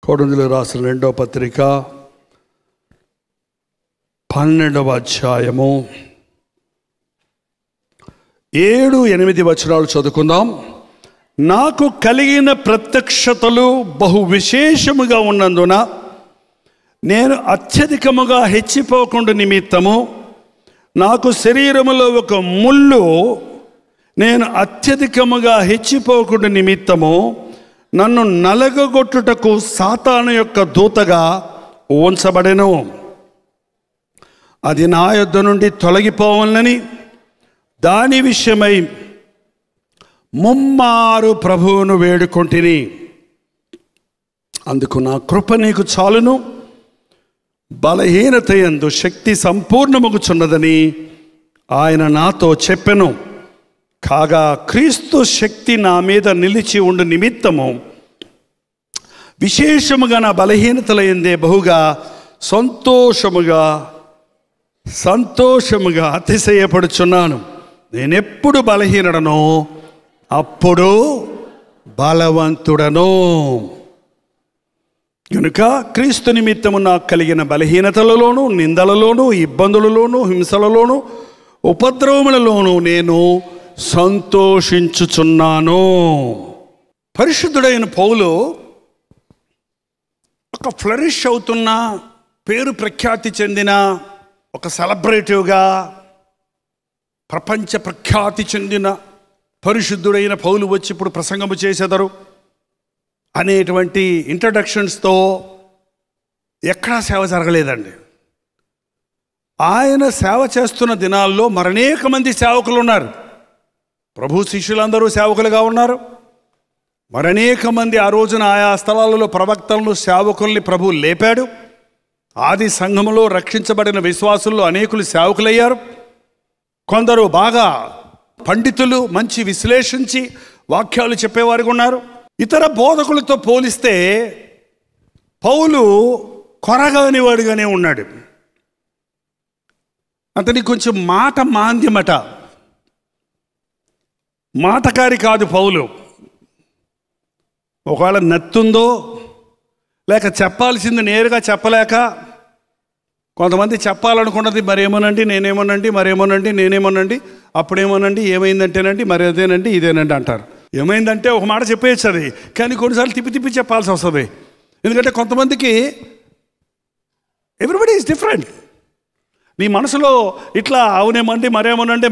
కొరింథీయులకు రాసిన 2వ పత్రిక 12వ అధ్యాయము 7-8 వచనాలు చదువుకుందాం. నాకు కలిగిన ప్రత్యక్షతలు బహు విశేషముగా ఉన్నందున నేను అత్యధికముగా హెచ్చిపోకుండా నిమిత్తము నాకు శరీరములో ఒక ముళ్ళు నేను అత్యధికముగా హెచ్చిపోకుండా నిమిత్తము నన్ను నలగగొట్టుటకు సాతాను యొక్క దూతగా ఉంచబడెను. అది నా యొద్ద నుండి తొలగిపోవాలని దాని విషయమై ముమ్మారు ప్రభువును వేడుకొంటిని. అందుకు నా కృప నీకు చాలును, బలహీనత యందు శక్తి సంపూర్ణమగుచున్నదని ఆయన నాతో చెప్పెను. కాగా క్రీస్తు శక్తి నా మీద నిలిచి ఉండు నిమిత్తము విశేషముగా నా బలహీనతల యందే బహుగా సంతోషముగా అతిశయపడుచున్నాను. నేనెప్పుడు బలహీనడనో అప్పుడు బలవంతుడను. కనుక క్రీస్తు నిమిత్తము నాకు కలిగిన బలహీనతలలోను, నిందలలోను, ఇబ్బందులలోను, హింసలలోను, ఉపద్రవములలోను నేను సంతోషించుచున్నాను. పరిశుద్ధుడైన పౌలు ఒక ఫ్లరిష్ అవుతున్న, పేరు ప్రఖ్యాతి చెందిన ఒక సెలబ్రేటివ్గా, ప్రపంచ ప్రఖ్యాతి చెందిన పరిశుద్ధుడైన పౌలు వచ్చి ఇప్పుడు ప్రసంగము చేసేదరు అనేటువంటి ఇంట్రడక్షన్స్తో ఎక్కడా సేవ జరగలేదండి. ఆయన సేవ చేస్తున్న దినాల్లో మరనేక మంది సేవకులు ఉన్నారు. ప్రభు శిష్యులందరూ సేవకులుగా ఉన్నారు. మరనేక మంది ఆ రోజున ఆయా స్థలాలలో ప్రవక్తలను, సేవకుల్ని ప్రభు లేపాడు. ఆది సంఘములో రక్షించబడిన విశ్వాసుల్లో అనేకులు సేవకులయ్యారు. కొందరు బాగా పండితులు, మంచి విశ్లేషించి వాక్యాలు చెప్పేవారు ఉన్నారు. ఇతర బోధకులతో పోలిస్తే పౌలు కొరగానివాడుగానే ఉన్నాడు. అతనికి కొంచెం మాట మాంద్యమట, మాటకారి కాదు పౌలు. ఒకవేళ నత్తుందో లేక చెప్పాల్సింది నేరుగా చెప్పలేక, కొంతమంది చెప్పాలనుకున్నది మరేమోనండి, నేనేమోనండి, మరేమోనండి, నేనేమోనండి, అప్పుడేమోనండి, ఏమైందంటేనండి, మరి అదేనండి, ఇదేనండి అంటారు. ఏమైందంటే ఒక మాట చెప్పేయచ్చు అది, కానీ కొన్నిసార్లు తిప్పి చెప్పాల్సి వస్తుంది. ఎందుకంటే కొంతమందికి ఎవ్రీబడి ఈజ్ డిఫరెంట్. నీ మనసులో ఇట్లా అవునేమండి, మరేమోనండి,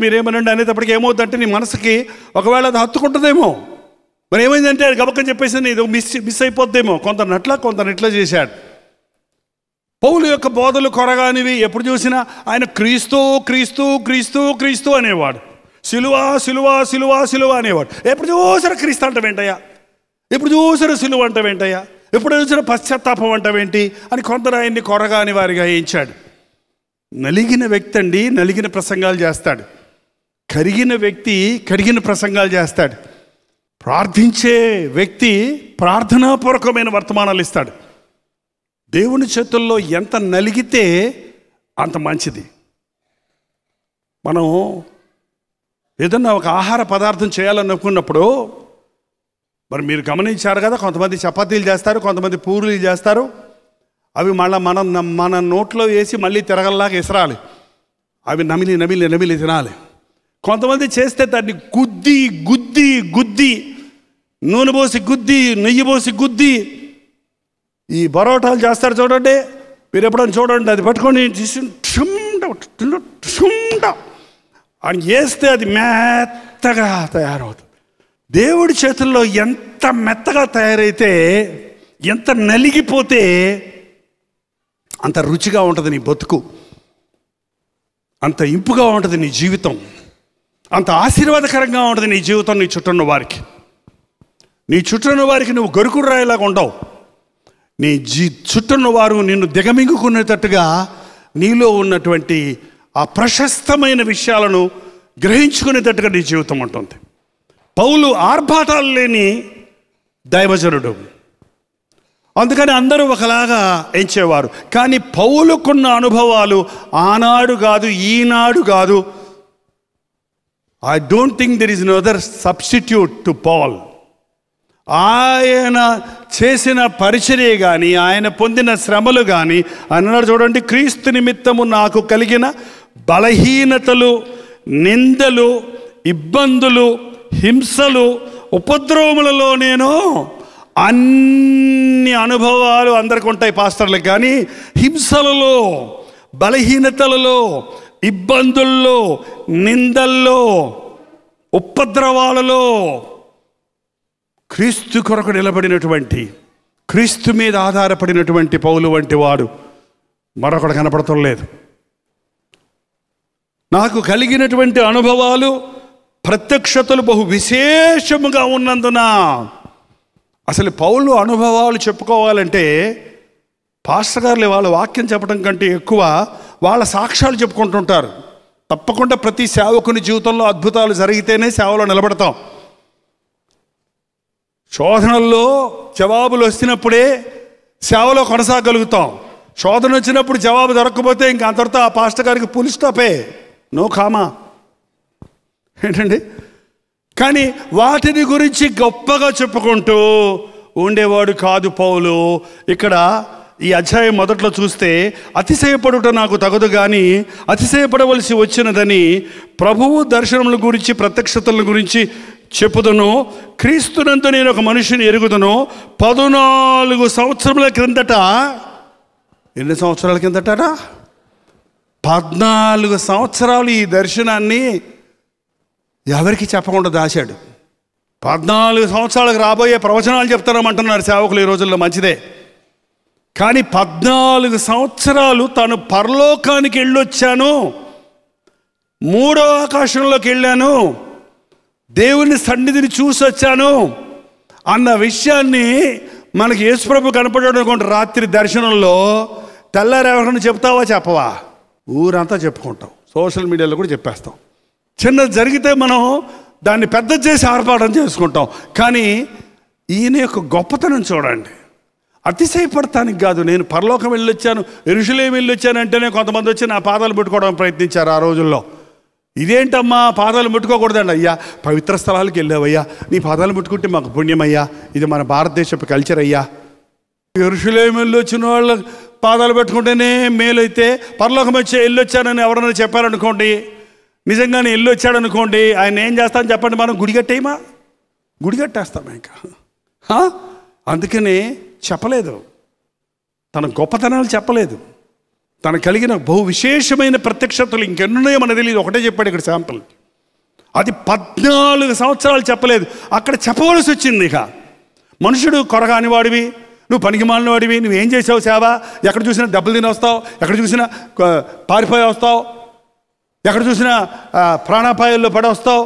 మీరేమోనండి అనేటప్పటికి ఏమవుతుందంటే నీ మనసుకి ఒకవేళ అది హత్తుకుంటుందేమో. మరి ఏమైందంటే అది గబక్కని చెప్పేసి ఇది మిస్ అయిపోద్దేమో. కొందరిని ఇట్లా చేశాడు. పౌలు యొక్క బోధలు కొరగానివి. ఎప్పుడు చూసినా ఆయన క్రీస్తు క్రీస్తు క్రీస్తు క్రీస్తు అనేవాడు. సిలువా సిలువా సిలువా సిలువ అనేవాడు. ఎప్పుడు చూసినా క్రీస్తు అంటవేంటయ్యా, ఎప్పుడు చూసినా సిలువ అంటవేంటయ్యా, ఎప్పుడు చూసినా పశ్చాత్తాపం అంటవేంటి అని కొందరు ఆయన్ని కొరగాని వారిగా వేయించాడు. నలిగిన వ్యక్తి అండి నలిగిన ప్రసంగాలు చేస్తాడు. కరిగిన వ్యక్తి కరిగిన ప్రసంగాలు చేస్తాడు. ప్రార్థించే వ్యక్తి ప్రార్థనాపూర్వకమైన వర్తమానాలు ఇస్తాడు. దేవుని చేతుల్లో ఎంత నలిగితే అంత మంచిది. మనం ఏదన్నా ఒక ఆహార పదార్థం చేయాలనుకున్నప్పుడు మరి మీరు గమనించారు కదా, కొంతమంది చపాతీలు చేస్తారు, కొంతమంది పూరీలు చేస్తారు. అవి మళ్ళీ మన నోట్లో వేసి మళ్ళీ తిరగల్లాగా ఇసరాలి. అవి నమిలి తినాలి. కొంతమంది చేస్తే దాన్ని గుద్ది నూనె పోసి గుద్ది, నెయ్యి పోసి గుద్ది ఈ బరోటాలు చేస్తారు చూడండి. మీరు ఎప్పుడైనా చూడండి, అది పట్టుకొని అని వేస్తే అది మెత్తగా తయారవుతుంది. దేవుడి చేతుల్లో ఎంత మెత్తగా తయారైతే, ఎంత నలిగిపోతే అంత రుచిగా ఉంటుంది నీ బతుకు, అంత ఇంపుగా ఉంటుంది నీ జీవితం, అంత ఆశీర్వాదకరంగా ఉంటుంది నీ జీవితం. నీ చుట్టూ వారికి నువ్వు గరుకుడు రాయేలాగా ఉండవు. నీ చుట్టూ వారు నిన్ను దిగమింగుకునేటట్టుగా నీలో ఉన్నటువంటి ఆ ప్రశస్తమైన విషయాలను గ్రహించుకునేటట్టుగా నీ జీవితం ఉంటుంది. పౌలు ఆర్భాటాలు లేని దైవజనుడు. అందుకని అందరూ ఒకలాగా ఎంచేవారు. కానీ పౌలుకున్న అనుభవాలు ఆనాడు కాదు, ఈనాడు కాదు. I don't think there is no other substitute to Paul. ఆయన చేసిన పరిచర్య కానీ, ఆయన పొందిన శ్రమలు కానీ, అన్నాడు చూడండి, క్రీస్తు నిమిత్తము నాకు కలిగిన బలహీనతలు, నిందలు, ఇబ్బందులు, హింసలు, ఉపద్రవములలో నేను అన్ని అనుభవాలు అందరికి ఉంటాయి పాస్టర్లకు, కానీ హింసలలో, బలహీనతలలో, ఇబ్బందుల్లో, నిందల్లో, ఉపద్రవాలలో క్రీస్తు కొరకు నిలబడినటువంటి, క్రీస్తు మీద ఆధారపడినటువంటి పౌలు వంటి వాడు మరొకడు కనపడటం లేదు. నాకు కలిగినటువంటి అనుభవాలు, ప్రత్యక్షతలు బహు విశేషముగా ఉన్నందున, అసలు పౌలు అనుభవాలు చెప్పుకోవాలంటే పాస్టర్ గారులు వాళ్ళ వాక్యం చెప్పడం కంటే ఎక్కువ వాళ్ళ సాక్ష్యాలు చెప్పుకుంటుంటారు. తప్పకుండా ప్రతి సేవకుని జీవితంలో అద్భుతాలు జరిగితేనే సేవలో నిలబడతాం. శోధనల్లో జవాబులు వచ్చినప్పుడే సేవలో కొనసాగలుగుతాం. శోధన వచ్చినప్పుడు జవాబు దొరకకపోతే ఇంక అంతటితో ఆ పాస్టర్ గారికి ఫుల్ స్టాపే, నో కామా. ఏంటండి? కానీ వాటిని గురించి గొప్పగా చెప్పుకుంటూ ఉండేవాడు కాదు పౌలు. ఇక్కడ ఈ అధ్యాయం మొదట్లో చూస్తే, అతిశయపడుట నాకు తగదు కానీ అతిశయపడవలసి వచ్చినదని ప్రభువు దర్శనముల గురించి, ప్రత్యక్షతల గురించి చెప్పుదును. క్రీస్తునందు నేను ఒక మనిషిని ఎరుగుదును. 14 సంవత్సరముల క్రిందట, ఎన్ని సంవత్సరాల కిందట? 14 సంవత్సరాలు ఈ దర్శనాన్ని ఎవరికి చెప్పకుండా దాచాడు. 14 సంవత్సరాలకు రాబోయే ప్రవచనాలు చెప్తారమంటున్నారు సేవకులు ఈ రోజుల్లో, మంచిదే. కానీ 14 సంవత్సరాలు తను పరలోకానికి వెళ్ళొచ్చాను, 3వ ఆకాశంలోకి వెళ్ళాను, దేవుని సన్నిధిని చూసి వచ్చాను అన్న విషయాన్ని మనకి యేసుప్రభు కనపడాడు అనుకోండి. రాత్రి దర్శనంలో తెల్లారు ఎవరైనా చెప్తావా చెప్పవా? ఊరంతా చెప్పుకుంటాం, సోషల్ మీడియాలో కూడా చెప్పేస్తాం. చిన్నది జరిగితే మనం దాన్ని పెద్ద చేసి ఆర్పాటం చేసుకుంటాం. కానీ ఈయన యొక్క గొప్పతనం చూడండి. అతిశయపడటానికి కాదు, నేను పరలోకం వెళ్ళొచ్చాను, యెరూషలేము వెళ్ళొచ్చాను అంటేనే కొంతమంది వచ్చి నా పాదాలు ముట్టుకోవడానికి ప్రయత్నించారు ఆ రోజుల్లో. ఇదేంటమ్మా పాదాలు ముట్టుకోకూడదండి? అయ్యా, పవిత్ర స్థలాలకు వెళ్ళావయ్యా, నీ పాదాలు ముట్టుకుంటే మాకు పుణ్యమయ్యా, ఇది మన భారతదేశపు కల్చర్ అయ్యా. యెరూషలేము వెళ్ళి వచ్చిన వాళ్ళ పాదాలు పెట్టుకుంటేనే మేలైతే, పరలోకం వచ్చి వెళ్ళొచ్చానని ఎవరైనా చెప్పారనుకోండి, నిజంగానే వెళ్ళి వచ్చాడు అనుకోండి, ఆయన ఏం చేస్తామని చెప్పండి, మనం గుడిగట్టేయమా? గుడిగట్టేస్తామా ఇంకా? అందుకనే చెప్పలేదు, తన గొప్పతనాలు చెప్పలేదు, తనకు కలిగిన బహు విశేషమైన ప్రత్యక్షతలు ఇంకెన్నున్నాయో మనకు తెలియదు. ఒకటే చెప్పాడు ఇక్కడ శాంపుల్. అది 14 సంవత్సరాలు చెప్పలేదు, అక్కడ చెప్పవలసి వచ్చింది. ఇక మనుషుడు కొరగాని వాడివి, నువ్వు పనికి మాలిన వాడివి, నువ్వేం చేసావు సేవ? ఎక్కడ చూసినా దెబ్బలు తిని వస్తావు, ఎక్కడ చూసినా పారిపోయి వస్తావు, ఎక్కడ చూసినా ప్రాణాపాయాల్లో పడి వస్తావు,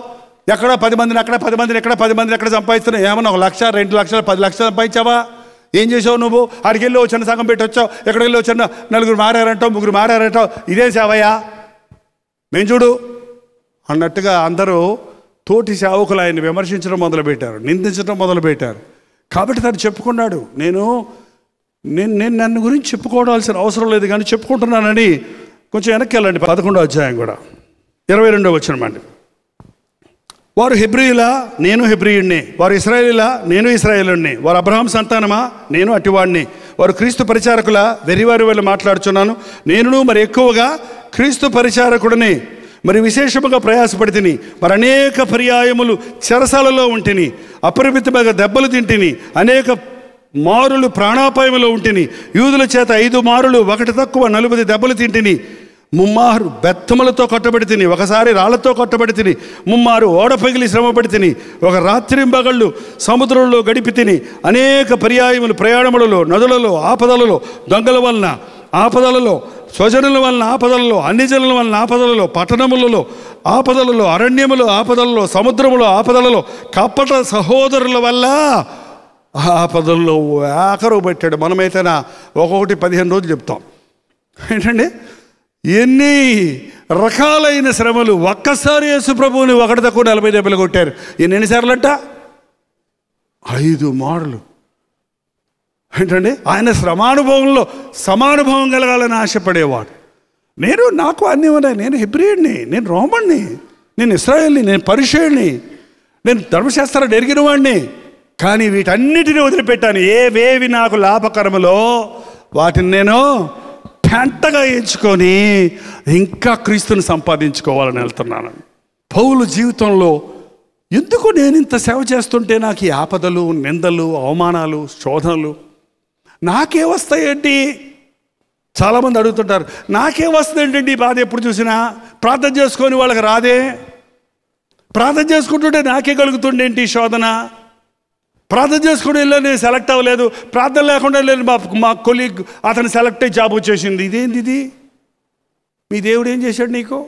ఎక్కడ 10 మందిని అక్కడ, 10 మందిని ఎక్కడ, 10 మందిని ఎక్కడ సంపాదిస్తున్నావు? ఏమన్నా 1 లక్ష, 2 లక్షలు, 10 లక్షలు సంపాదించావా? ఏం చేసావు నువ్వు? ఆడికి వెళ్ళి చిన్న సంఘం పెట్టి వచ్చావు, ఎక్కడికి వెళ్ళి చిన్న 4 మారారంటావు, 3 మారారంటావు, ఇదే సేవయ్యా మేము చూడు అన్నట్టుగా అందరూ తోటి సేవకులు ఆయన్ని విమర్శించడం మొదలుపెట్టారు, నిందించడం మొదలుపెట్టారు. కాబట్టి తను చెప్పుకున్నాడు, నేను నన్ను గురించి చెప్పుకోవాల్సిన అవసరం లేదు కానీ చెప్పుకుంటున్నానని. కొంచెం వెనక్కి వెళ్ళండి, 11వ అధ్యాయం కూడా 22వ వచనం అండి. వారు హెబ్రీయులా, నేను హెబ్రీయుడిని. వారు ఇశ్రాయేలీలా, నేను ఇశ్రాయేలుడిని. వారు అబ్రహాం సంతానమా, నేను అటివాడిని. వారు క్రీస్తు పరిచారకులా, వెర్రివారి వల్ల మాట్లాడుచున్నాను. నేనును మరి ఎక్కువగా క్రీస్తు పరిచారకుడిని, మరి విశేషముగా ప్రయాసపడి తిని, మరి అనేక పర్యాయములు చెరసాలలో ఉంటిని, అపరిమితముగా దెబ్బలు తింటిని, అనేక మారులు ప్రాణాపాయములో ఉంటిని, యూదుల చేత 5 మారులు 1 తక్కువ 40 దెబ్బలు తింటిని, 3 మారు బెత్తములతో కొట్టబడి తిని, ఒకసారి రాళ్లతో కొట్టబడి తిని, 3 మారు ఓడ పగిలి శ్రమపడి తిని, ఒక రాత్రింబగళ్ళు సముద్రంలో గడిపి తిని, అనేక పర్యాయములు ప్రయాణములలో, నదులలో, ఆపదలలో, దొంగల వలన ఆపదలలో, స్వజనుల వలన ఆపదలలో, అన్ని జనుల వలన ఆపదలలో, పట్టణములలో ఆపదలలో, అరణ్యములు ఆపదలలో, సముద్రములో ఆపదలలో, కపట సహోదరుల వల్ల ఆపదల్లో ఆఖరు పెట్టాడు. మనమైతేనా ఒక్కొక్కటి 15 రోజులు చెప్తాం. ఏంటండి, ఎన్ని రకాలైన శ్రమలు! ఒక్కసారి యేసు ప్రభువుని 1 తక్కువ 40 దెబ్బలు కొట్టారు. ఎన్నిసార్లు అంట? 5 మారులు. ఏంటండి, ఆయన శ్రమానుభవంలో సమానుభవం కలగాలని ఆశపడేవాడు. నాకు అన్నీ ఉన్నాయి, నేను హెబ్రీయుడిని, నేను రోమన్ని, నేను ఇశ్రాయేల్ని, నేను పరిసయ్యుడిని, నేను ధర్మశాస్త్రాన్ని ఎరిగిన వాడిని. కానీ వీటన్నిటిని వదిలిపెట్టాను. ఏవేవి నాకు లాభకరములో వాటిని నేను పెంటగా ఎంచుకొని ఇంకా క్రీస్తుని సంపాదించుకోవాలని వెళ్తున్నాను. పౌలు జీవితంలో ఎందుకు నేను ఇంత సేవ చేస్తుంటే నాకు ఈ ఆపదలు, నిందలు, అవమానాలు, శోధనలు నాకే వస్తాయేంటి? చాలామంది అడుగుతుంటారు, నాకే వస్తాయేంటండి బాధ? ఎప్పుడు చూసినా ప్రార్థన చేసుకొని వాళ్ళకి రాదే, ప్రార్థన చేసుకుంటుంటే నాకే కలుగుతుండేంటి శోధన? ప్రార్థన చేసుకుని వెళ్ళి నేను సెలెక్ట్ అవ్వలేదు, ప్రార్థన లేకుండా వెళ్ళి మా కొలీగ్ అతను సెలెక్ట్ అయ్యి జాబ్ వచ్చేసింది. ఇదేంది ఇది? మీ దేవుడు ఏం చేశాడు నీకు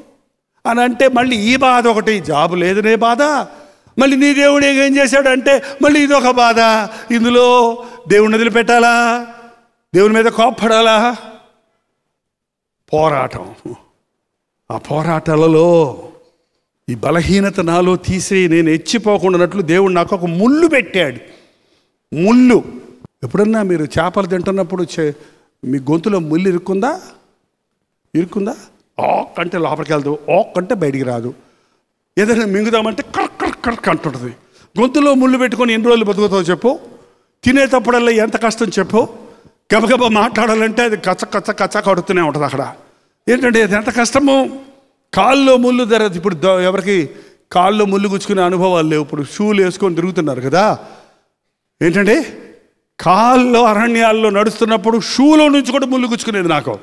అని అంటే మళ్ళీ ఈ బాధ ఒకటి, జాబు లేదనే బాధ. మళ్ళీ నీ దేవుడు ఏం చేశాడు అంటే మళ్ళీ ఇదొక బాధ. ఇందులో దేవుడిని వదిలిపెట్టాలా? దేవుని మీద కోప్పడాలా? పోరాటం. ఆ పోరాటాలలో ఈ బలహీనత నాలో తీసి నేను ఎచ్చిపోకుండానట్లు దేవుడు నాకు ఒక ముళ్ళు పెట్టాడు. ముళ్ళు. ఎప్పుడన్నా మీరు చేపలు తింటున్నప్పుడు మీ గొంతులో ముళ్ళు ఇరుక్కుందా? ఆక్ అంటే లోపలికి వెళ్దు, ఆక్ అంటే బయటికి రాదు. ఏదైనా మింగుదామంటే కరక్ కరక్ కరక్ అంటుంటుంది. గొంతులో ముళ్ళు పెట్టుకొని ఎన్ని రోజులు బతుకుతావు చెప్పు? తినేటప్పుడల్లా ఎంత కష్టం చెప్పు? గబగబా మాట్లాడాలంటే అది కచ్చ కచ్చ కచ్చ కడుతూనే ఉంటుంది అక్కడ. ఏంటంటే అది ఎంత కష్టము. కాల్లో ముళ్ళు ధరదు. ఇప్పుడు ఎవరికి కాల్లో ముళ్ళు గుచ్చుకునే అనుభవాలు లేవు. ఇప్పుడు షూలు వేసుకొని తిరుగుతున్నారు కదా. ఏంటంటే కాల్లో అరణ్యాల్లో నడుస్తున్నప్పుడు షూలో నుంచి కూడా ముళ్ళు గుచ్చుకునేది నాకు.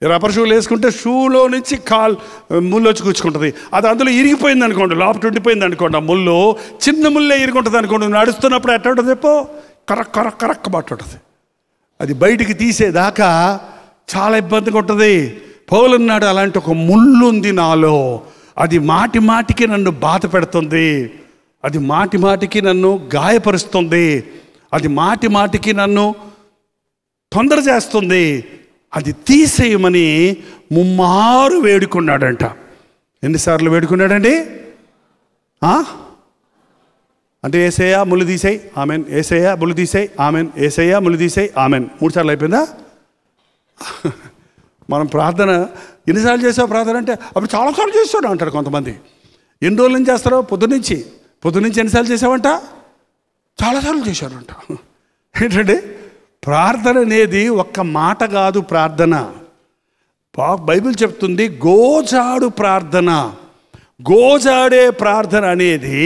రబ్బర్ షూలు వేసుకుంటే షూలో నుంచి ముళ్ళు వచ్చి గుచ్చుకుంటుంది. అది అందులో ఇరిగిపోయింది అనుకోండి, లోపల ఉండిపోయింది అనుకోండి. ఆ ముళ్ళు చిన్న ముళ్ళే ఇరుగుంటుంది అనుకోండి. నడుస్తున్నప్పుడు ఎట్లా ఉంటుంది చెప్పో? కరక్ కరక్ కరక్ పట్టుంటుంది. అది బయటికి తీసేదాకా చాలా ఇబ్బందిగా ఉంటుంది. పౌలు అన్నాడు, అలాంటి ఒక ముళ్ళు ఉంది నాలో, అది మాటి మాటికి నన్ను బాధ పెడుతుంది, అది మాటి మాటికి నన్ను గాయపరుస్తుంది, అది మాటి మాటికి నన్ను తొందర చేస్తుంది, అది తీసేయమని ముమ్మారు వేడుకున్నాడంట. ఎన్నిసార్లు వేడుకున్నాడండి? అంటే ఏసయ్యా ముళ్ళు తీసేయి, ఆమెన్, ఏసయ్యా ముళ్ళు తీసేయి, ఆమెన్, ఏసయ్యా ముళ్ళు తీసేయి, ఆమెన్. 3 సార్లు అయిపోయిందా? మనం ప్రార్థన ఎన్నిసార్లు చేసావు ప్రార్థన అంటే అప్పుడు చాలాసార్లు చేస్తాడు అంటారు కొంతమంది. ఎన్ని రోజుల నుంచి చేస్తారో? పొద్దున్నుంచి ఎన్నిసార్లు చేసావంట? చాలాసార్లు చేశారంట. ఏంటంటే ప్రార్థన అనేది ఒక్క మాట కాదు. ప్రార్థన బైబిల్ చెప్తుంది గోజాడు ప్రార్థన. గోజాడే ప్రార్థన అనేది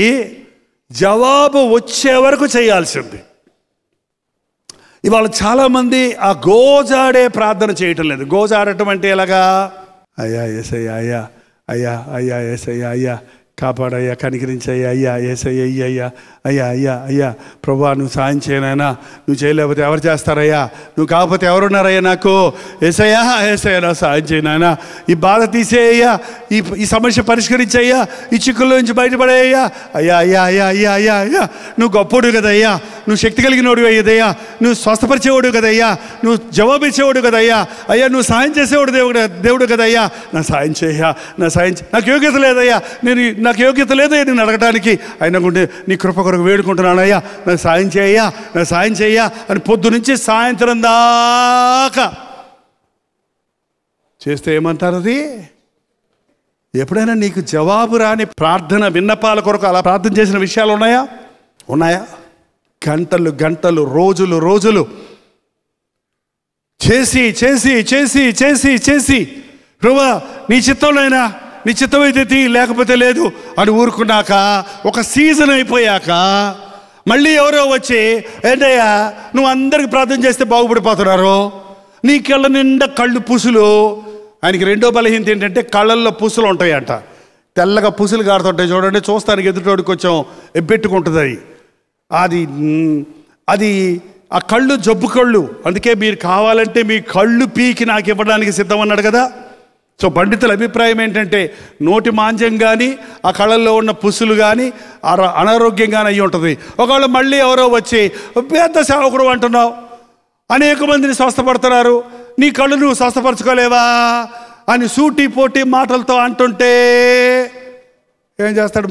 జవాబు వచ్చే వరకు చేయాల్సింది. ఇవాళ చాలామంది ఆ గోజాడే ప్రార్థన చేయటం లేదు. గోజాడటం అంటే ఎలాగా? అయ్యా యేసయ్యా, అయ్యా అయ్యా అయ్యా యేసయ్యా, అయ్యా కాపాడయ్యా, కనికరించయ్యా, అయ్యా యేసయ్యా, అయ్యా అయ్యా అయ్యా అయ్యా ప్రభువా నువ్వు సాయం చేయనైనా, నువ్వు చేయలేకపోతే ఎవరు చేస్తారయ్యా, నువ్వు కాకపోతే ఎవరున్నారయ్యా నాకు, యేసయ్యా యేసయ్యా నా సాయం చేయనైనా, ఈ బాధ తీసేయ్యా, ఈ సమస్య పరిష్కరించయ్యా, ఈ చిక్కుల్లో నుంచి బయటపడేయ్యా, అయ్యా అయ్యా అయ్యా అయ్యా అయ్యా అయ్యా నువ్వు గొప్పోడు కదయ్యా, నువ్వు శక్తి కలిగినోడు అయ్యదయ్యా, నువ్వు స్వస్థపరిచేవాడు కదయ్యా, నువ్వు జవాబు ఇచ్చేవాడు కదయ్యా, అయ్యా నువ్వు సాయం చేసేవాడు దేవుడు కదయ్యా, నా సాయం చేయా, నా సాయం నాకు యోగ్యత లేదయ్యా, నాకు యోగ్యత లేదయ్యా నేను అడగటానికి, అయినా కూడా నీ కృప కొరకు వేడుకుంటున్నానయ్యా, నాకు సాయం చేయయ్యా, నాకు సాయం చేయయ్యా అని పొద్దు నుంచి సాయంత్రం దాకా చేస్తే ఏమంటారు? అది ఎప్పుడైనా నీకు జవాబు రాని ప్రార్థన విన్నపాల కొరకు అలా ప్రార్థన చేసిన విషయాలు ఉన్నాయా? గంటలు గంటలు, రోజులు రోజులు చేసి చేసి చేసి చేసి చేసి ప్రభువా నీ చిత్తంలోనైనా, నీ చిత్తమైతే తీ, లేకపోతే లేదు అని ఊరుకున్నాక ఒక సీజన్ అయిపోయాక మళ్ళీ ఎవరో వచ్చి ఏంటయ్యా నువ్వు అందరికి ప్రార్థన చేస్తే బాగుపడిపోతున్నారు, నీ కళ్ళ నిండా కళ్ళు పూసులు. ఆయనకి రెండో బలహీనత ఏంటంటే కళ్ళల్లో పూసులు ఉంటాయంట. తెల్లగా పూసులు కారుతుంటాయి చూడండి, చూస్తానికి ఎదుటోడికి కొంచెం ఎబ్బెట్టుకుంటుంది. అది ఆ కళ్ళు జబ్బు కళ్ళు. అందుకే మీరు కావాలంటే మీ కళ్ళు పీకి నాకు ఇవ్వడానికి సిద్ధం అన్నాడు కదా. సో పండితుల అభిప్రాయం ఏంటంటే నోటి మాంద్యం కానీ ఆ కళ్ళల్లో ఉన్న పుసులు కానీ అనారోగ్యం కానీ అయ్యి ఉంటుంది. ఒకవేళ మళ్ళీ ఎవరో వచ్చి పెద్ద సేవకుడు అంటున్నావు, అనేక మందిని స్వస్థపడుతున్నారు, నీ కళ్ళు నువ్వు స్వస్థపరచుకోలేవా అని సూటి పోటీ మాటలతో అంటుంటే ఏం చేస్తాడు?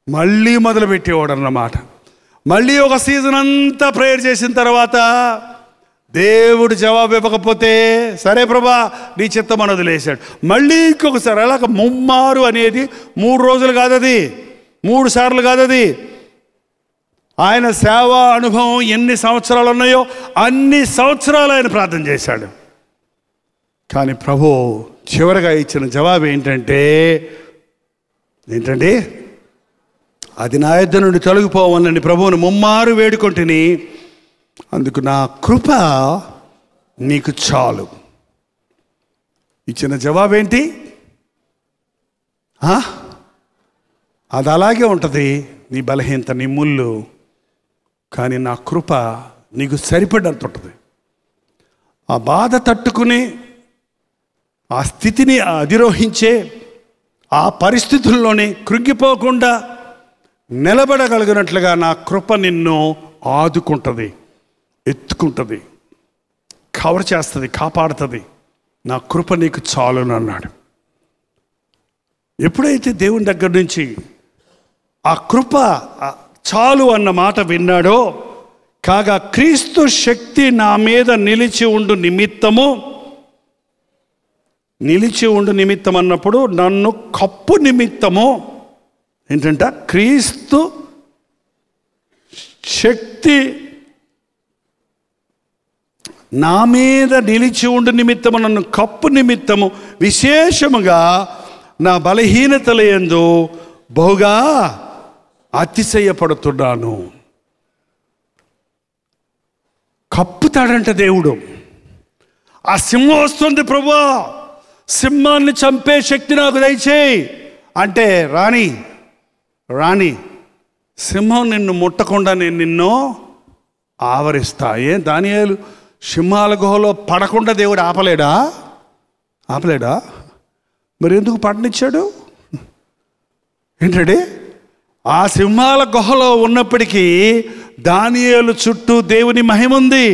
మళ్ళీ మొదలుపెట్టేవాడు అన్నమాట. మళ్ళీ ఒక సీజన్ అంతా ప్రేయర్ చేసిన తర్వాత దేవుడు జవాబు ఇవ్వకపోతే సరే ప్రభా నీ చిత్తం అని వదిలేశాడు. మళ్ళీ ఇంకొకసారి అలాగ ముమ్మారు అనేది 3 రోజులు కాదు, అది 3 సార్లు కాదు, అది ఆయన సేవా అనుభవం ఎన్ని సంవత్సరాలు ఉన్నాయో అన్ని సంవత్సరాలు ఆయన ప్రార్థన చేశాడు. కానీ ప్రభు చివరిగా ఇచ్చిన జవాబు ఏంటంటే అది నా యొద్ద నుండి తొలగిపోవాలని ప్రభువును ముమ్మారు వేడుకొంటిని, అందుకు నా కృప నీకు చాలు. ఇచ్చిన జవాబేంటి? అది అలాగే ఉంటుంది, నీ బలహీనత, నీ ముళ్ళు, కానీ నా కృప నీకు సరిపడంత ఉంటుంది. ఆ బాధ తట్టుకుని ఆ స్థితిని అధిరోహించే ఆ పరిస్థితుల్లోనే కృంగిపోకుండా నిలబడగలిగినట్లుగా నా కృప నిన్ను ఆదుకుంటుంది, ఎత్తుకుంటుంది, కవర్ చేస్తుంది, కాపాడుతుంది. నా కృప నీకు చాలును అన్నాడు. ఎప్పుడైతే దేవుని దగ్గర నుంచి ఆ కృప చాలు అన్న మాట విన్నాడో, కాగా క్రీస్తు శక్తి నా మీద నిలిచి ఉండు నిమిత్తం అన్నప్పుడు నన్ను కప్పు నిమిత్తము ఏంటంట, క్రీస్తు శక్తి నా మీద నిలిచి ఉండు నిమిత్తము, నన్ను కప్పు నిమిత్తము విశేషముగా నా బలహీనతల యందు బహుగా అతిశయపడుతున్నాను. కప్పుతాడంట దేవుడు. ఆ సింహం వస్తుంది, ప్రభువా సింహాన్ని చంపే శక్తి నాకు దయచేయి అంటే, రాణి సింహం నిన్ను ముట్టకుండా నేను నిన్ను ఆవరిస్తా. దానియేలు సింహాల గుహలో పడకుండా దేవుడు ఆపలేడా? మరి ఎందుకు పడనిచ్చాడు? ఏంటంటే ఆ సింహాల గుహలో ఉన్నప్పటికీ దానియేలు చుట్టూ దేవుని మహిమ ఉంది,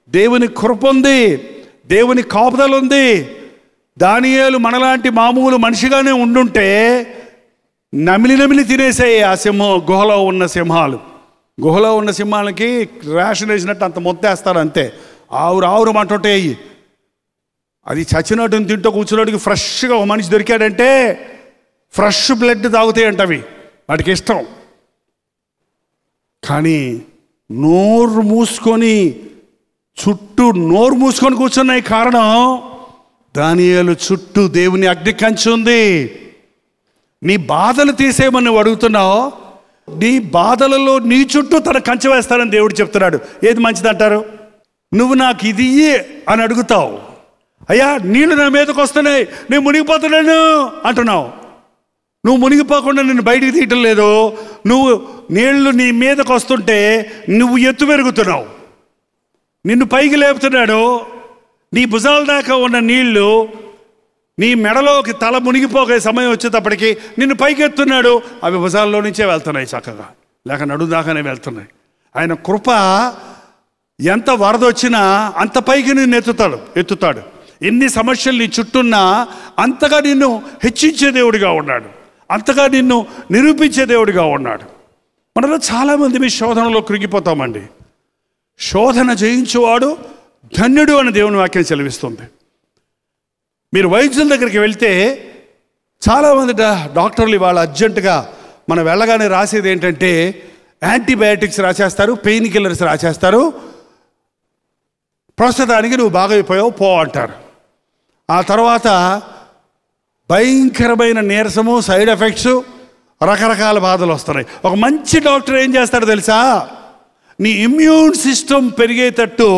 దేవుని కృప ఉంది, దేవుని కాపుదల ఉంది. దానియేలు మనలాంటి మామూలు మనిషిగానే ఉండుంటే నమిలి తినేసాయి ఆ గుహలో ఉన్న సింహాలు. గుహలో ఉన్న సింహాలకి రేషన్ వేసినట్టు అంత మొత్తేస్తారు అంతే, ఆవురు మంటుంటే అయ్యి. అది చచ్చినట్టు తింటూ కూర్చున్నట్టుకి ఫ్రెష్గా ఒక మనిషి దొరికాడంటే ఫ్రెష్ బ్లడ్ తాగుతాయంట అవి, వాటికి ఇష్టం. కానీ నోరు మూసుకొని కూర్చున్నాయి. కారణం దానియేలు చుట్టూ దేవుని అగ్ని కంచె ఉంది. నీ బాధలు తీసేయమని నువ్వు అడుగుతున్నావు, నీ బాధలలో నీ చుట్టూ తన కంచె వేస్తానని దేవుడు చెప్తున్నాడు. ఏది మంచిదంటారు? నువ్వు నాకు ఇది అని అడుగుతావు, అయ్యా నీళ్ళు నా మీదకి వస్తున్నాయి నేను మునిగిపోతున్నాను అంటున్నావు. నువ్వు మునిగిపోకుండా నిన్ను బయటికి తీయటం లేదు. నువ్వు నీళ్లు నీ మీదకి వస్తుంటే నువ్వు ఎత్తు పెరుగుతున్నావు, నిన్ను పైకి లేపుతున్నాడు. నీ భుజాల దాకా ఉన్న నీళ్లు నీ మెడలోకి తల మునిగిపోగే సమయం వచ్చేటప్పటికి నిన్ను పైకి ఎత్తున్నాడు. అవి భుజాల్లో నుంచే వెళ్తున్నాయి చక్కగా, లేక నడుము దాకానే వెళ్తున్నాయి. ఆయన కృప ఎంత వరద వచ్చినా అంత పైకి నిన్ను ఎత్తుతాడు. ఎన్ని సమస్యలు నీ చుట్టూన్నా అంతగా నిన్ను హెచ్చించే దేవుడిగా ఉన్నాడు, అంతగా నిన్ను నిరూపించే దేవుడిగా ఉన్నాడు. మనలో చాలామంది మీ శోధనలో కృంగిపోతామండి. శోధన జయించువాడు ధన్యుడు అని దేవుని వాక్యం సెలవిస్తుంది. మీరు వైద్యుల దగ్గరికి వెళ్తే చాలామంది డాక్టర్లు ఇవాళ అర్జెంటుగా మనం వెళ్ళగానే రాసేది ఏంటంటే యాంటీబయాటిక్స్ రాసేస్తారు, పెయిన్ కిల్లర్స్ రాసేస్తారు, ప్రస్తుతానికి నువ్వు బాగైపోయావు పో అంటారు. ఆ తర్వాత భయంకరమైన నీరసము, సైడ్ ఎఫెక్ట్స్, రకరకాల బాధలు వస్తున్నాయి. ఒక మంచి డాక్టర్ ఏం చేస్తాడో తెలుసా? నీ ఇమ్యూన్ సిస్టమ్ పెరిగేటట్టు,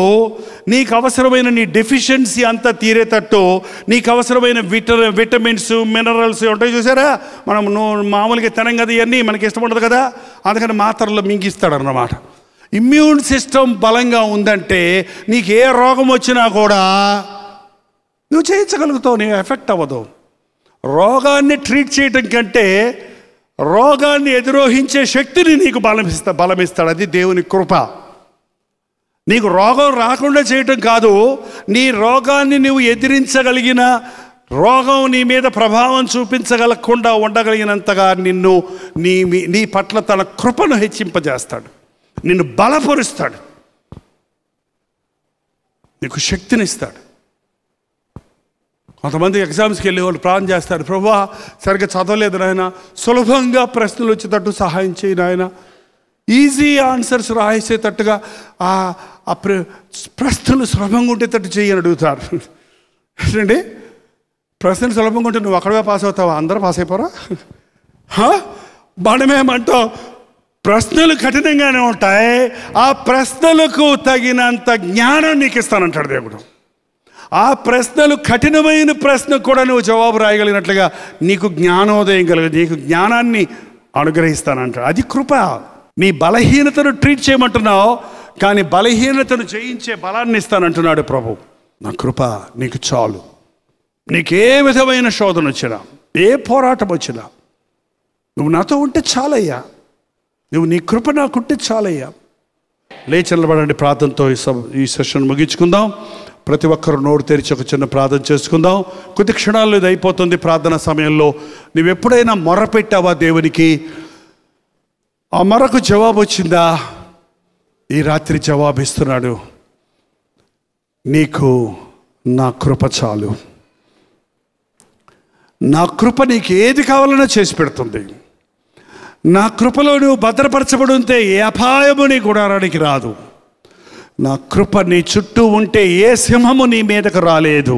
నీకు అవసరమైన నీ డెఫిషియన్సీ అంతా తీరేటట్టు, నీకు అవసరమైన విటమిన్స్, మినరల్స్ ఉంటాయి చూసారా, మనం మామూలుగా తినం కదా, ఇవన్నీ మనకి ఇష్టం ఉండదు కదా, అందుకని మాత్రలు మింగిస్తాడు అన్నమాట. ఇమ్యూన్ సిస్టమ్ బలంగా ఉందంటే నీకు ఏ రోగం వచ్చినా కూడా నువ్వు చేయించగలుగుతావు, నీ ఎఫెక్ట్ అవ్వదు. రోగాన్ని ట్రీట్ చేయటం కంటే రోగాన్ని ఎదురోహించే శక్తిని నీకు బలమిస్తాడు. అది దేవుని కృప. నీకు రోగం రాకుండా చేయటం కాదు, నీ రోగాన్ని నువ్వు ఎదిరించగలిగిన, రోగం నీ మీద ప్రభావం చూపించగలకుండా ఉండగలిగినంతగా నిన్ను నీ పట్ల తన కృపను హెచ్చింపజేస్తాడు, నిన్ను బలపరుస్తాడు, నీకు శక్తినిస్తాడు. కొంతమంది ఎగ్జామ్స్కి వెళ్ళి వాళ్ళు ప్రార్థన చేస్తారు, ప్రభువా సరిగ్గా చదవలేదు నాయన, సులభంగా ప్రశ్నలు వచ్చేటట్టు సహాయం చేయి నాయన, ఈజీ ఆన్సర్స్ రాసేటట్టుగా ఆ ప్రశ్నలు సులభంగా ఉండేటట్టు చేయని అడుగుతారు. ఏంటండి, ప్రశ్నలు సులభంగా ఉంటే నువ్వు అక్కడే పాస్ అవుతావా? అందరూ పాస్ అయిపోరా? మనమేమంటావు, ప్రశ్నలు కఠినంగానే ఉంటాయి, ఆ ప్రశ్నలకు తగినంత జ్ఞానం నీకు ఇస్తానంటాడు దేవుడు. ఆ ప్రశ్నలు కఠినమైన ప్రశ్న కూడా నువ్వు జవాబు రాయగలిగినట్లుగా నీకు జ్ఞానోదయం నీకు జ్ఞానాన్ని అనుగ్రహిస్తానంటాడు. అది కృప. నీ బలహీనతను ట్రీట్ చేయమంటున్నావు, కానీ బలహీనతను జయించే బలాన్ని ఇస్తానంటున్నాడు ప్రభు. నా కృప నీకు చాలు. నీకే విధమైన శోధన వచ్చినా, ఏ పోరాటం వచ్చినా, నువ్వు నాతో ఉంటే చాలయ్యా, నువ్వు నీ కృప నాకుంటే చాలయ్యా. లేచి నిలబడండి, ప్రార్థనతో ఈ సెషన్ ముగించుకుందాం. ప్రతి ఒక్కరు నోరు తెరిచి ఒక చిన్న ప్రార్థన చేసుకుందాం. కొద్ది క్షణాల్లో ఇది అయిపోతుంది. ప్రార్థన సమయంలో నువ్వు ఎప్పుడైనా మొర్ర పెట్టావా దేవునికి? ఆ మొరకు జవాబు వచ్చిందా? ఈ రాత్రి జవాబిస్తున్నాడు. నీకు నా కృప చాలు. నా కృప నీకు ఏది కావాలన్నా చేసి పెడుతుంది. నా కృపలో నువ్వు భద్రపరచబడి ఉంటే ఏ అపాయము నీ గుడారానికి రాదు. నా కృప నీ చుట్టూ ఉంటే ఏ సింహము నీ మీదకు రాలేదు.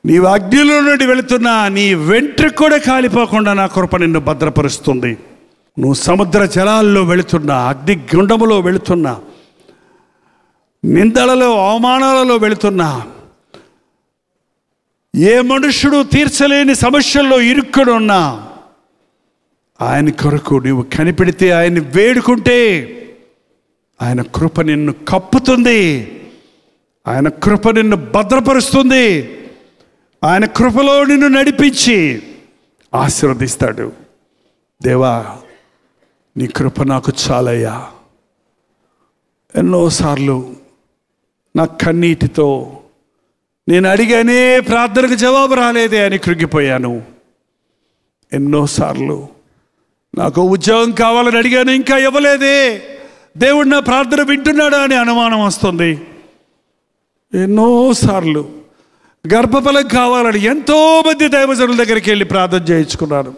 నీవు అగ్నిలో నుండి వెళుతున్నా నీ వెంట్రుక కూడా కాలిపోకుండా నా కృప నిన్ను భద్రపరుస్తుంది. నువ్వు సముద్ర జలాల్లో వెళుతున్నా, అగ్ని గుండములో వెళుతున్నా, నిందలలో అవమానాలలో వెళుతున్నా, ఏ మనుషుడు తీర్చలేని సమస్యల్లో ఇరుక్కునున్నా, ఆయన కొరకు నువ్వు కనిపెడితే, ఆయన్ని వేడుకుంటే ఆయన కృప నిన్ను కప్పుతుంది. ఆయన కృప నిన్ను భద్రపరుస్తుంది. ఆయన కృపలో నిన్ను నడిపించి ఆశీర్వదిస్తాడు. దేవా, నీ కృప నాకు చాలయ్యా. ఎన్నోసార్లు నా కన్నీటితో నేను అడిగానే ప్రార్థనకు జవాబు రాలేదే అని కృంగిపోయాను. ఎన్నోసార్లు నాకు ఉద్యోగం కావాలని అడిగాను, ఇంకా ఇవ్వలేదే, దేవుడు నా ప్రార్థన వింటున్నాడా అని అనుమానం వస్తుంది. ఎన్నోసార్లు గర్భఫలం కావాలని ఎంతోమంది దైవజనుల దగ్గరికి వెళ్ళి ప్రార్థన చేయించుకున్నాను.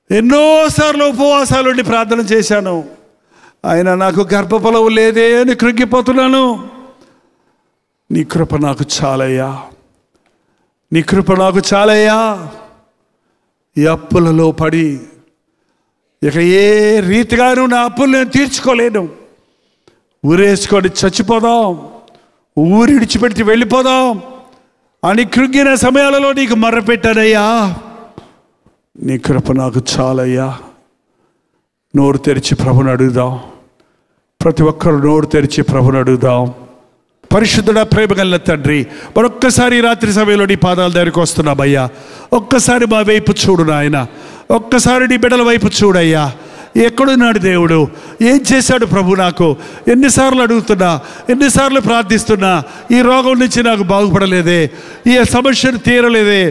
ఎన్నోసార్లు ఉపవాసాలుండి ప్రార్థన చేశాను, ఆయన నాకు గర్భఫలం లేదే అని కృంగిపోతున్నాను. నీ కృప నాకు చాలయ్యా, నీ కృప నాకు చాలయ్యా. ఈ అప్పులలో పడి ఇక ఏ రీతిగాను నా అప్పులు నేను తీర్చుకోలేను. ఊరేసుకొని చచ్చిపోదాం, ఊరి విడిచిపెట్టి వెళ్ళిపోదాం అని కృంగిన సమయాలలో నీకు మొర్రపెట్టానయ్యా. నీ కృప నాకు చాలయ్యా. నోరు తెరిచి ప్రభుని అడుగుదాం. ప్రతి ఒక్కరు నోరు తెరిచి ప్రభుని అడుగుదాం. పరిశుద్ధుడా, ప్రేమ గల తండ్రి, మరొక్కసారి రాత్రి సమయంలో నీ పాదాల దగ్గరికి వస్తున్నామయ్యా. ఒక్కసారి మా వైపు చూడు నాయన, ఒక్కసారి నీ బిడ్డల వైపు చూడయ్యా. ఎక్కడున్నాడు దేవుడు? ఏం చేశాడు ప్రభు? నాకు ఎన్నిసార్లు అడుగుతున్నా, ఎన్నిసార్లు ప్రార్థిస్తున్నా, ఈ రోగం నుంచి నాకు బాగుపడలేదే, ఈ సమస్యను తీరలేదే,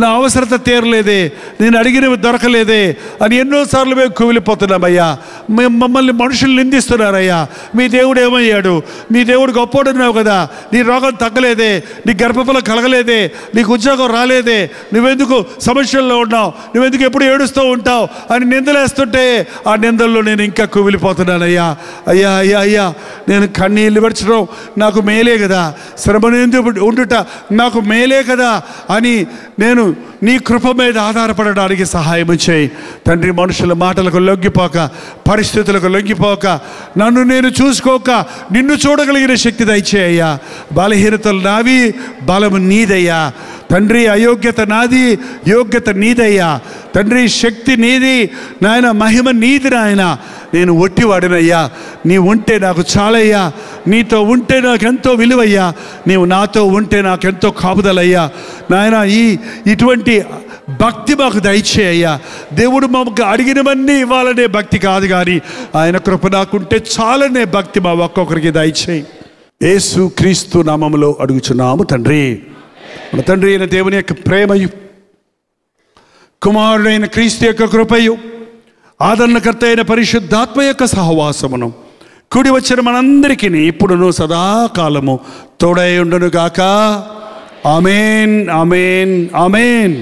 నా అవసరత తీరలేదే, నేను అడిగినవి దొరకలేదే అని ఎన్నోసార్లు మేము కుమిలిపోతున్నామయ్యా. మమ్మల్ని మనుషులు నిందిస్తున్నారయ్యా. మీ దేవుడు ఏమయ్యాడు? మీ దేవుడు గొప్పోడున్నావు కదా, నీ రోగం తగ్గలేదే, నీ గర్భఫలం కలగలేదే, నీకు ఉద్యోగం రాలేదే, నువ్వెందుకు సమస్యల్లో ఉన్నావు, నువ్వెందుకు ఎప్పుడు ఏడుస్తూ ఉంటావు అని నిందలేస్తుంటే ఆ నిందల్లో నేను ఇంకా కుమిలిపోతున్నానయ్యా. అయ్యా అయ్యా అయ్యా, నేను కన్నీళ్ళు విడచడం నాకు మేలే కదా, శ్రమను ఉండుట నాకు మేలే కదా అని నేను నీ కృప మీద ఆధారపడడానికి సహాయం చేయి తండ్రి. మనుషుల మాటలకు లొంగిపోక, పరిస్థితులకు లొంగిపోక, నన్ను నేను చూసుకోక నిన్ను చూడగలిగిన శక్తి దయచేయ్యా. బలహీనతలు నావి, బలము నీదయ్యా తండ్రి. అయోగ్యత నాది, యోగ్యత నీదయ్యా తండ్రి. శక్తి నీది నాయన, మహిమ నీది నాయన. నేను ఒట్టివాడినయ్యా, నీ ఉంటే నాకు చాలయ్యా. నీతో ఉంటే నాకెంతో విలువయ్యా, నీవు నాతో ఉంటే నాకెంతో కాపుదలయ్యా నాయన. ఇటువంటి భక్తి మాకు దయచేయ్యా. దేవుడు మాకు అడిగినవన్నీ ఇవ్వాలనే భక్తి కాదు, కానీ ఆయన కృప నాకుంటే చాలనే భక్తి మా ఒక్కొక్కరికి దయచేయి. యేసు క్రీస్తు నామములో అడుగుచున్నాము తండ్రి. మన తండ్రి అయిన దేవుని యొక్క ప్రేమయు, కుమారుడైన క్రీస్తు యొక్క కృపయు, ఆదరణకర్త అయిన పరిశుద్ధాత్మ యొక్క సహవాసమును కూడి వచ్చిన మనందరికీ ఇప్పుడును సదాకాలము తోడై ఉండును గాక. ఆమేన్, ఆమేన్, ఆమేన్.